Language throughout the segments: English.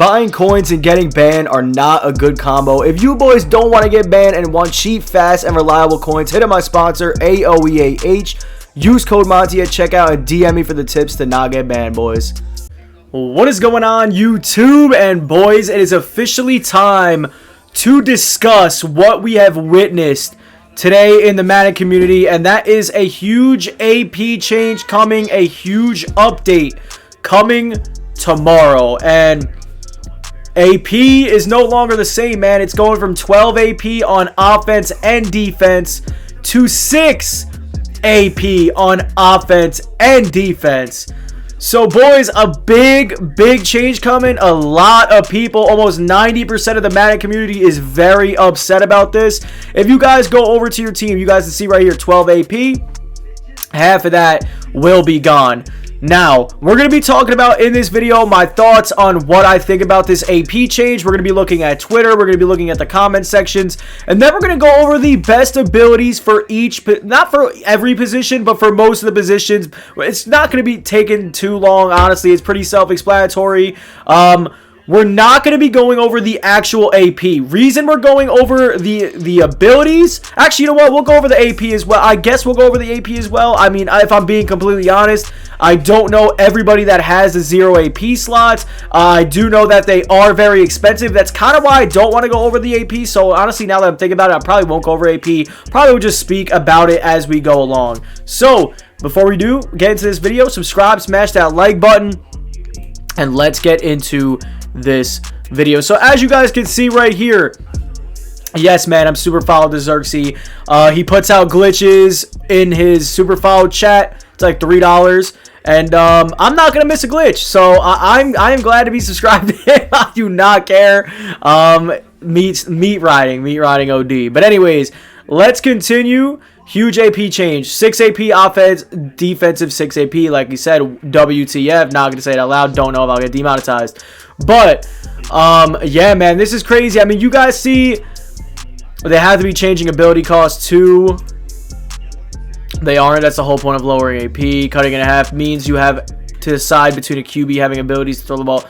Buying coins and getting banned are not a good combo. If you boys don't want to get banned and want cheap, fast, and reliable coins, hit up my sponsor, AOEAH. Use code Monty at checkout and DM me for the tips to not get banned, boys. What is going on, YouTube? And boys, it is officially time to discuss what we have witnessed today in the Madden community, and that is a huge AP change coming, a huge update coming tomorrow. And AP is no longer the same, man. It's going from 12 AP on offense and defense to 6 AP on offense and defense. So, boys, a big change coming. A lot of people, almost 90% of the Madden community is very upset about this. If you guys go over to your team, you guys can see right here, 12 AP. Half of that will be gone. Now, we're going to be talking about in this video my thoughts on what I think about this AP change. We're going to be looking at Twitter. We're going to be looking at the comment sections. And then we're going to go over the best abilities for each, not for every position, but for most of the positions. It's not going to be taking too long, honestly. It's pretty self-explanatory. We're not going to be going over the actual AP. Reason we're going over the abilities. Actually, you know what? We'll go over the AP as well. I guess we'll go over the AP as well. I mean, if I'm being completely honest, I don't know everybody that has the 0 AP slots. I do know that they are very expensive. That's kind of why I don't want to go over the AP. So, honestly, now that I'm thinking about it, I probably won't go over AP. Probably will just speak about it as we go along. So, before we do get into this video, subscribe, smash that like button, and let's get into this video. So as you guys can see right here, yes, man, I'm super followed to Xerxes. He puts out glitches in his super followed chat. It's like $3, and I'm not gonna miss a glitch. So I am glad to be subscribed to him. I do not care. Meat riding OD. But anyways, let's continue. Huge AP change. 6 AP offense, defensive 6 AP. Like you said, WTF. Not gonna say it out loud. Don't know if I'll get demonetized. But yeah, man, this is crazy. I mean, you guys see they have to be changing ability costs too. They aren't. That's the whole point of lowering AP. Cutting it in half means you have to decide between a QB having abilities to throw the ball.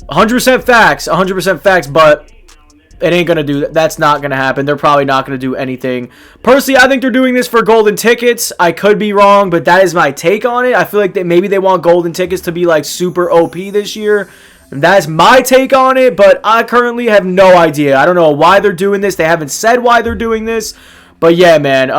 100% facts. 100% facts. But it ain't gonna do that. That's not gonna happen. They're probably not gonna do anything. Personally, I think they're doing this for golden tickets. I could be wrong, but that is my take on it. I feel like maybe they want golden tickets to be like super OP this year. And that's my take on it, but I currently have no idea. I don't know why they're doing this. They haven't said why they're doing this. But yeah, man,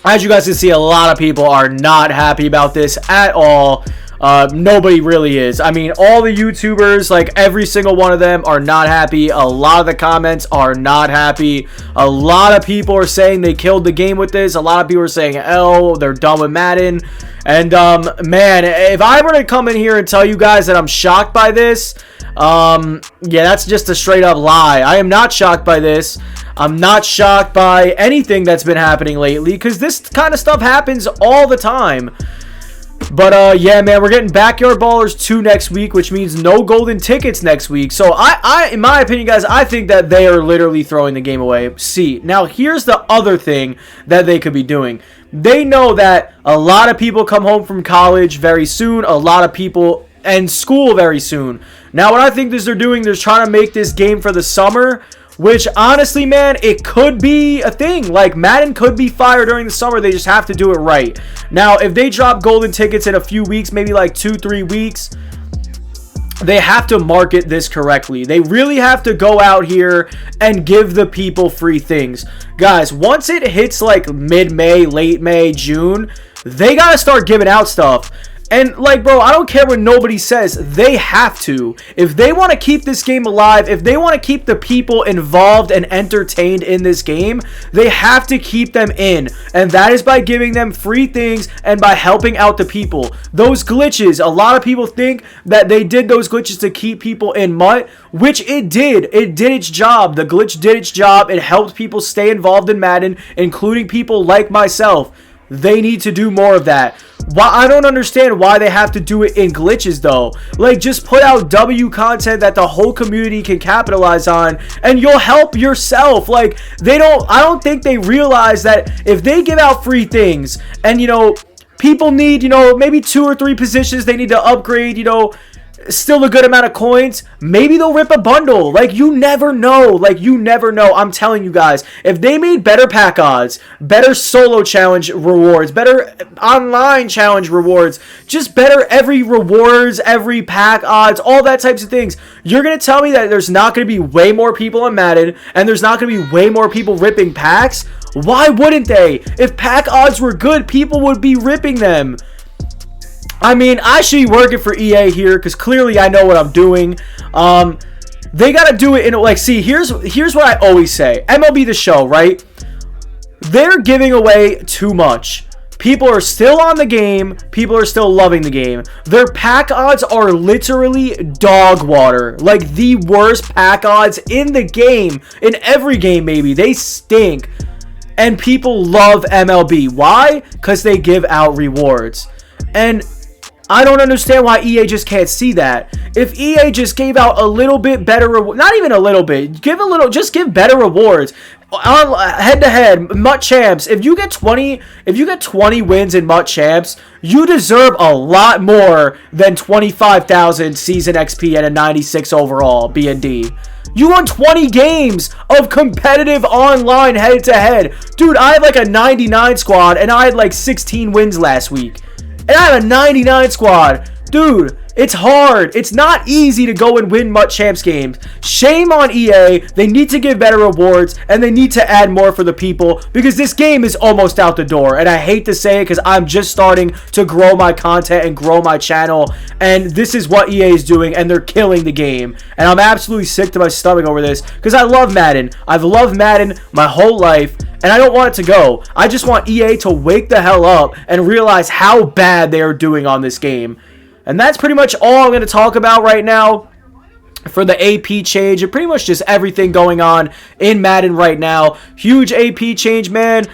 as you guys can see, a lot of people are not happy about this at all. Nobody really is. I mean, all the YouTubers, like every single one of them, are not happy. A lot of the comments are not happy. A lot of people are saying they killed the game with this. A lot of people are saying, oh, they're done with Madden. And, man, if I were to come in here and tell you guys that I'm shocked by this, yeah, that's just a straight up lie. I am not shocked by this. I'm not shocked by anything that's been happening lately, because this kind of stuff happens all the time. But, yeah, man, we're getting Backyard Ballers 2 next week, which means no golden tickets next week. So, in my opinion, guys, I think that they are literally throwing the game away. See, now, here's the other thing that they could be doing. They know that a lot of people come home from college very soon. A lot of people end school very soon. Now, what I think they're doing, they're trying to make this game for the summer, which, honestly, man, it could be a thing. Like, Madden could be fire during the summer. They just have to do it right. Now, if they drop golden tickets in a few weeks, maybe like 2-3 weeks, they have to market this correctly. They really have to go out here and give the people free things. Guys, once it hits like mid-May, late May, June, they got to start giving out stuff. And, like, bro, I don't care what nobody says. They have to. If they want to keep this game alive, if they want to keep the people involved and entertained in this game, they have to keep them in. And that is by giving them free things and by helping out the people. Those glitches, a lot of people think that they did those glitches to keep people in MUT, which it did. It did its job. The glitch did its job. It helped people stay involved in Madden, including people like myself. They need to do more of that. I don't understand why they have to do it in glitches, though. Like, just put out W content that the whole community can capitalize on, and you'll help yourself. Like, I don't think they realize that if they give out free things, and, you know, people need, you know, maybe 2 or 3 positions they need to upgrade, you know, still a good amount of coins. Maybe they'll rip a bundle. Like, you never know. Like, you never know. I'm telling you guys, if they made better pack odds, better solo challenge rewards, better online challenge rewards, just better every rewards, every pack odds, all that types of things, you're going to tell me that there's not going to be way more people on Madden and there's not going to be way more people ripping packs? Why wouldn't they? If pack odds were good, people would be ripping them. I mean, I should be working for EA here because clearly I know what I'm doing. They got to do it in like, see, here's what I always say. MLB The Show, right? They're giving away too much. People are still on the game. People are still loving the game. Their pack odds are literally dog water. Like the worst pack odds in the game. In every game, maybe. They stink. And people love MLB. Why? Because they give out rewards. And I don't understand why EA just can't see that. If EA just gave out a little bit better, not even a little bit, just give better rewards. Head to head, MUT Champs. If you get 20 wins in MUT Champs, you deserve a lot more than 25,000 season XP and a 96 overall B&D. You won 20 games of competitive online head to head. Dude, I had like a 99 squad and I had like 16 wins last week. And I have a 99 squad. Dude, it's hard. It's not easy to go and win MUT Champs games. Shame on EA. They need to give better rewards, and they need to add more for the people, because this game is almost out the door. And I hate to say it because I'm just starting to grow my content and grow my channel, and this is what EA is doing, and they're killing the game. And I'm absolutely sick to my stomach over this because I love Madden. I've loved Madden my whole life, and I don't want it to go. I just want EA to wake the hell up and realize how bad they are doing on this game. And that's pretty much all I'm going to talk about right now for the AP change and pretty much just everything going on in Madden right now. Huge AP change, man.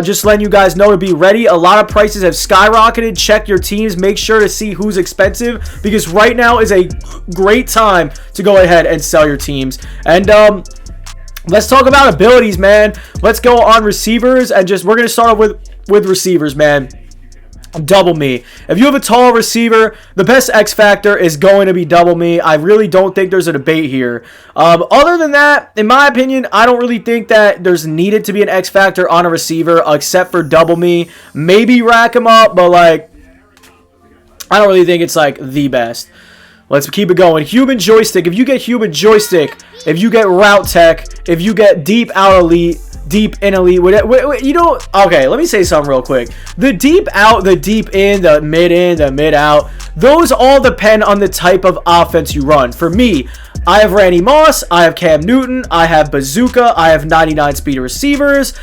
Just letting you guys know to be ready. A lot of prices have skyrocketed. Check your teams. Make sure to see who's expensive, because right now is a great time to go ahead and sell your teams. And let's talk about abilities, man. Let's go on receivers, and we're going to start with receivers, man. Double me. If you have a tall receiver, the best X factor is going to be double me. I really don't think there's a debate here. Other than that, in my opinion, I don't really think that there's needed to be an X factor on a receiver except for double me. Maybe rack him up, but like, I don't really think it's like the best. Let's keep it going. Human joystick. If you get human joystick, if you get route tech, if you get deep out elite, deep in elite, you know, okay, let me say something real quick. The deep out, the deep in, the mid out, those all depend on the type of offense you run. For me, I have Randy Moss, I have Cam Newton, I have Bazooka, I have 99 speed receivers.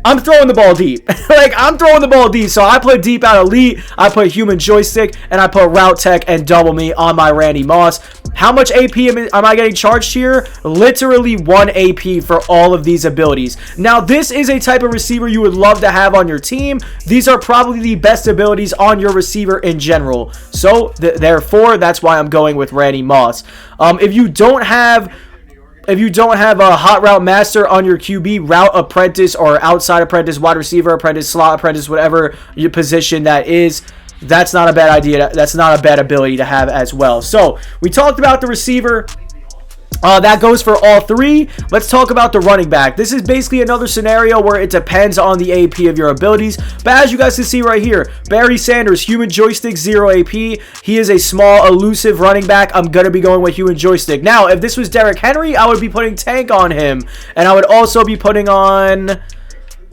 I'm throwing the ball deep. Like, I'm throwing the ball deep. So I put deep out elite, I put human joystick, and I put route tech and double me on my Randy Moss. How much AP am I getting charged here? Literally 1 AP for all of these abilities. Now, this is a type of receiver you would love to have on your team. These are probably the best abilities on your receiver in general. So, therefore, that's why I'm going with Randy Moss. If you don't have a hot route master on your QB, route apprentice or outside apprentice, wide receiver apprentice, slot apprentice, whatever your position that is, that's not a bad idea. That's not a bad ability to have as well. So we talked about the receiver. That goes for all three. Let's talk about the running back. This is basically another scenario where it depends on the AP of your abilities. But as you guys can see right here, Barry Sanders, human joystick, 0 AP. He is a small, elusive running back. I'm going to be going with human joystick. Now, if this was Derrick Henry, I would be putting tank on him. And I would also be putting on...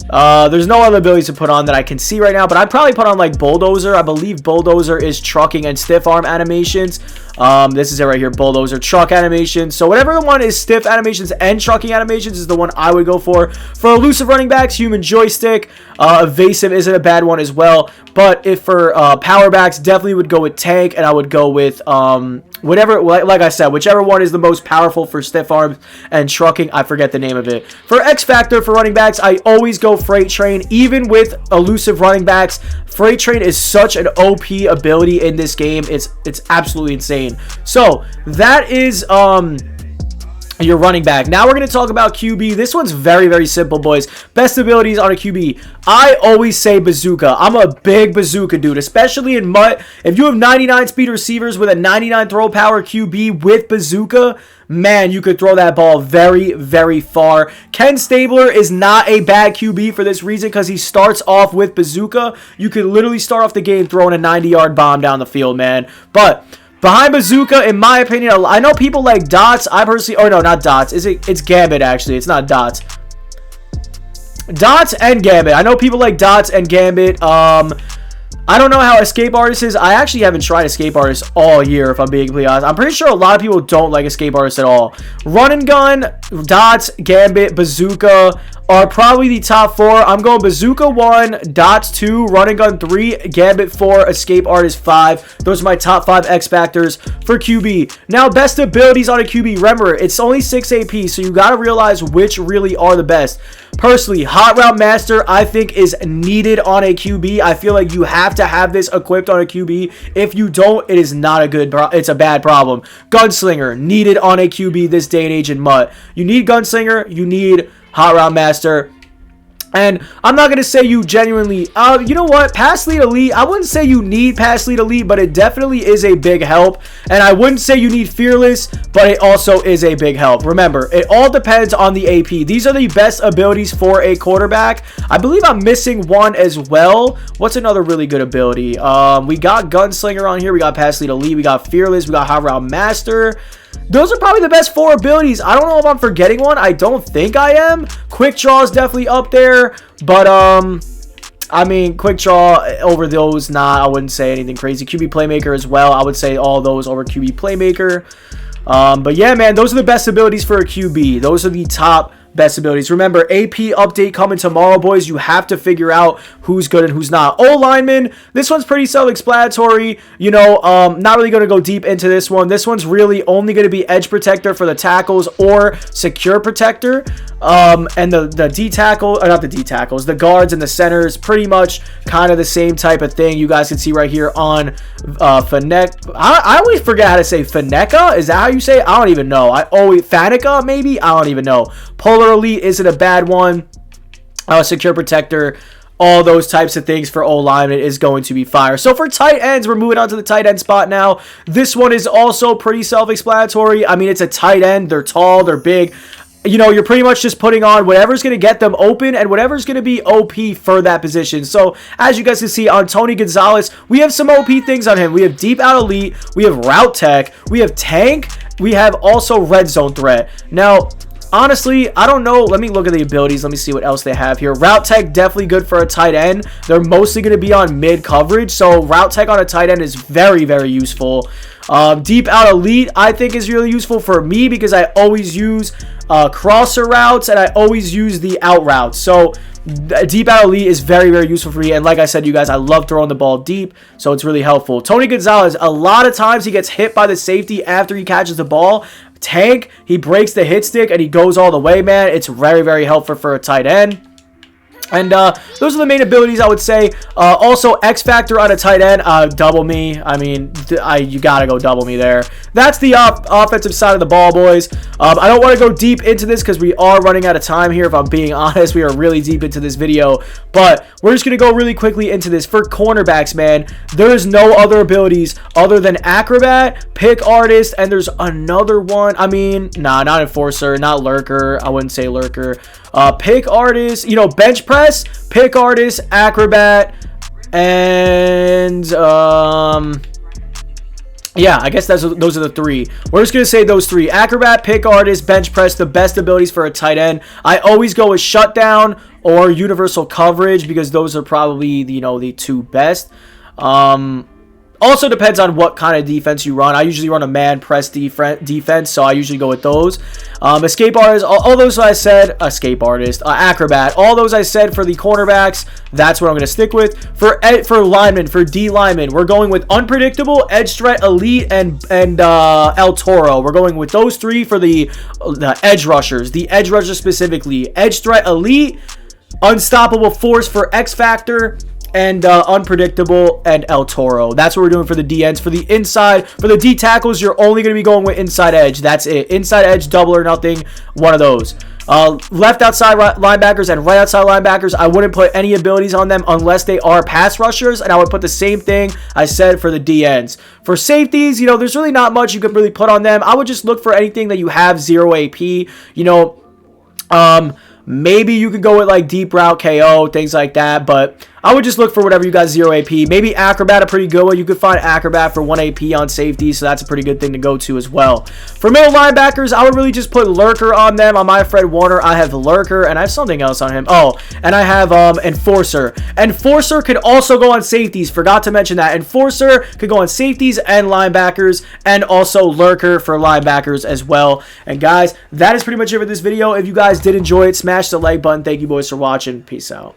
there's no other abilities to put on that I can see right now, but I'd probably put on like Bulldozer. I believe Bulldozer is trucking and stiff arm animations. This is it right here, Bulldozer, truck animations. So whatever the one is stiff animations and trucking animations is the one I would go for. For elusive running backs, human joystick. Evasive isn't a bad one as well. But if for power backs, definitely would go with tank, and I would go with whatever, like I said, whichever one is the most powerful for stiff arms and trucking. I forget the name of it. For X Factor for running backs, I always go Freight Train. Even with elusive running backs, Freight Train is such an OP ability in this game. It's absolutely insane. So that is your running back. Now we're going to talk about QB. This one's very, very simple, boys. Best abilities on a QB. I always say bazooka. I'm a big bazooka dude, especially in MUT. If you have 99 speed receivers with a 99 throw power QB with bazooka, man, you could throw that ball very, very far. Ken Stabler is not a bad QB for this reason because he starts off with bazooka. You could literally start off the game throwing a 90-yard bomb down the field, man. But behind bazooka, in my opinion, I know people like Dots. I personally, oh no, not Dots. It's Gambit actually. It's not Dots. Dots and Gambit. I know people like Dots and Gambit. I don't know how Escape Artist is. I actually haven't tried Escape Artist all year, if I'm being completely honest. I'm pretty sure a lot of people don't like Escape Artist at all. Run and Gun, Dots, Gambit, Bazooka are probably the top 4. I'm going Bazooka 1, Dots 2, Run and Gun 3, Gambit 4, Escape Artist 5. Those are my top 5 X Factors for QB. Now, best abilities on a QB. Remember, it's only 6 AP, so you got to realize which really are the best. Personally, Hot Route Master, I think, is needed on a QB. I feel like you have to have this equipped on a QB. If you don't, it is not a good it's a bad problem. Gunslinger, needed on a QB this day and age in MUT. You need Gunslinger, you need Hot Route Master. And I'm not going to say you genuinely, you know what, Pass Lead Elite, I wouldn't say you need Pass Lead Elite, but it definitely is a big help. And I wouldn't say you need Fearless, but it also is a big help. Remember, it all depends on the AP. These are the best abilities for a quarterback. I believe I'm missing one as well. What's another really good ability? We got Gunslinger on here, we got Pass Lead Elite, we got Fearless, we got Hot Route Master. Those are probably the best 4 abilities. I don't know if I'm forgetting one. I don't think I am. Quick Draw is definitely up there. But, I mean, Quick Draw over those, nah, I wouldn't say anything crazy. QB Playmaker as well. I would say all those over QB Playmaker. But, yeah, man, those are the best abilities for a QB. Those are the top best abilities. Remember, AP update coming tomorrow, boys. You have to figure out who's good and who's not. O-lineman, this one's pretty self-explanatory. You know, not really going to go deep into this one. This one's really only going to be edge protector for the tackles or secure protector. And the D-tackle, or not the D-tackles, the guards and the centers, pretty much kind of the same type of thing. You guys can see right here on Faneca. I always forget how to say Faneca. Is that how you say it? I don't even know. Faneca, maybe? I don't even know. Polar Elite isn't a bad one. Secure protector, all those types of things for O-lineman is going to be fire. So for tight ends, we're moving on to the tight end spot now. This one is also pretty self-explanatory. I mean, it's a tight end. They're tall, they're big. You know, you're pretty much just putting on whatever's going to get them open and whatever's going to be OP for that position. So, as you guys can see on Tony Gonzalez, we have some OP things on him. We have Deep Out Elite, we have Route Tech, we have Tank, we have also Red Zone Threat. Now, honestly, I don't know. Let me look at the abilities. Let me see what else they have here. Route Tech, definitely good for a tight end. They're mostly going to be on mid coverage, so Route Tech on a tight end is very, very useful. Deep Out Elite, I think, is really useful for me because I always use crosser routes and I always use the out routes. So Deep Out Elite is very, very useful for me. And like I said, you guys, I love throwing the ball deep, so it's really helpful. Tony Gonzalez, a lot of times he gets hit by the safety after he catches the ball. Tank, he breaks the hit stick and he goes all the way, man. It's very, very helpful for a tight end. And those are the main abilities, I would say. Also, X Factor on a tight end, double me. I mean, you got to go double me there. That's the offensive side of the ball, boys. I don't want to go deep into this because we are running out of time here, if I'm being honest. We are really deep into this video. But we're just going to go really quickly into this. For cornerbacks, man, there is no other abilities other than Acrobat, Pick Artist, and there's another one. I mean, nah, not Enforcer, not Lurker. I wouldn't say Lurker. Pick Artist, you know, Bench Press, Pick Artist, Acrobat, and yeah, I guess those are the 3. We're just gonna say those 3: Acrobat, Pick Artist, Bench Press, the best abilities for a tight end. I always go with Shutdown or Universal Coverage because those are probably, you know, the 2 best. Also depends on what kind of defense you run. I usually run a man press defense, so I usually go with those. Escape Artist, all those I said, Escape Artist, Acrobat, all those I said for the cornerbacks, that's what I'm going to stick with. For linemen, for D linemen, we're going with Unpredictable, Edge Threat, Elite, and El Toro. We're going with those 3 for the edge rushers. The edge rushers specifically. Edge Threat, Elite, Unstoppable Force for X Factor, and Unpredictable, and El Toro. That's what we're doing for the DNs. For the inside, for the D tackles, you're only going to be going with inside edge. That's it. Inside edge, double or nothing, one of those. Left outside linebackers and right outside linebackers, I wouldn't put any abilities on them unless they are pass rushers, and I would put the same thing I said for the DNs. For safeties, you know, there's really not much you could really put on them. I would just look for anything that you have 0 AP, you know, maybe you could go with like deep route KO, things like that, but I would just look for whatever you got 0 AP. Maybe Acrobat, a pretty good one. You could find Acrobat for 1 AP on safety, so that's a pretty good thing to go to as well. For middle linebackers, I would really just put Lurker on them. On my Fred Warner, I have Lurker, and I have something else on him. Oh, and I have Enforcer. Enforcer could also go on safeties. Forgot to mention that. Enforcer could go on safeties and linebackers, and also Lurker for linebackers as well. And guys, that is pretty much it for this video. If you guys did enjoy it, smash the like button. Thank you boys for watching. Peace out.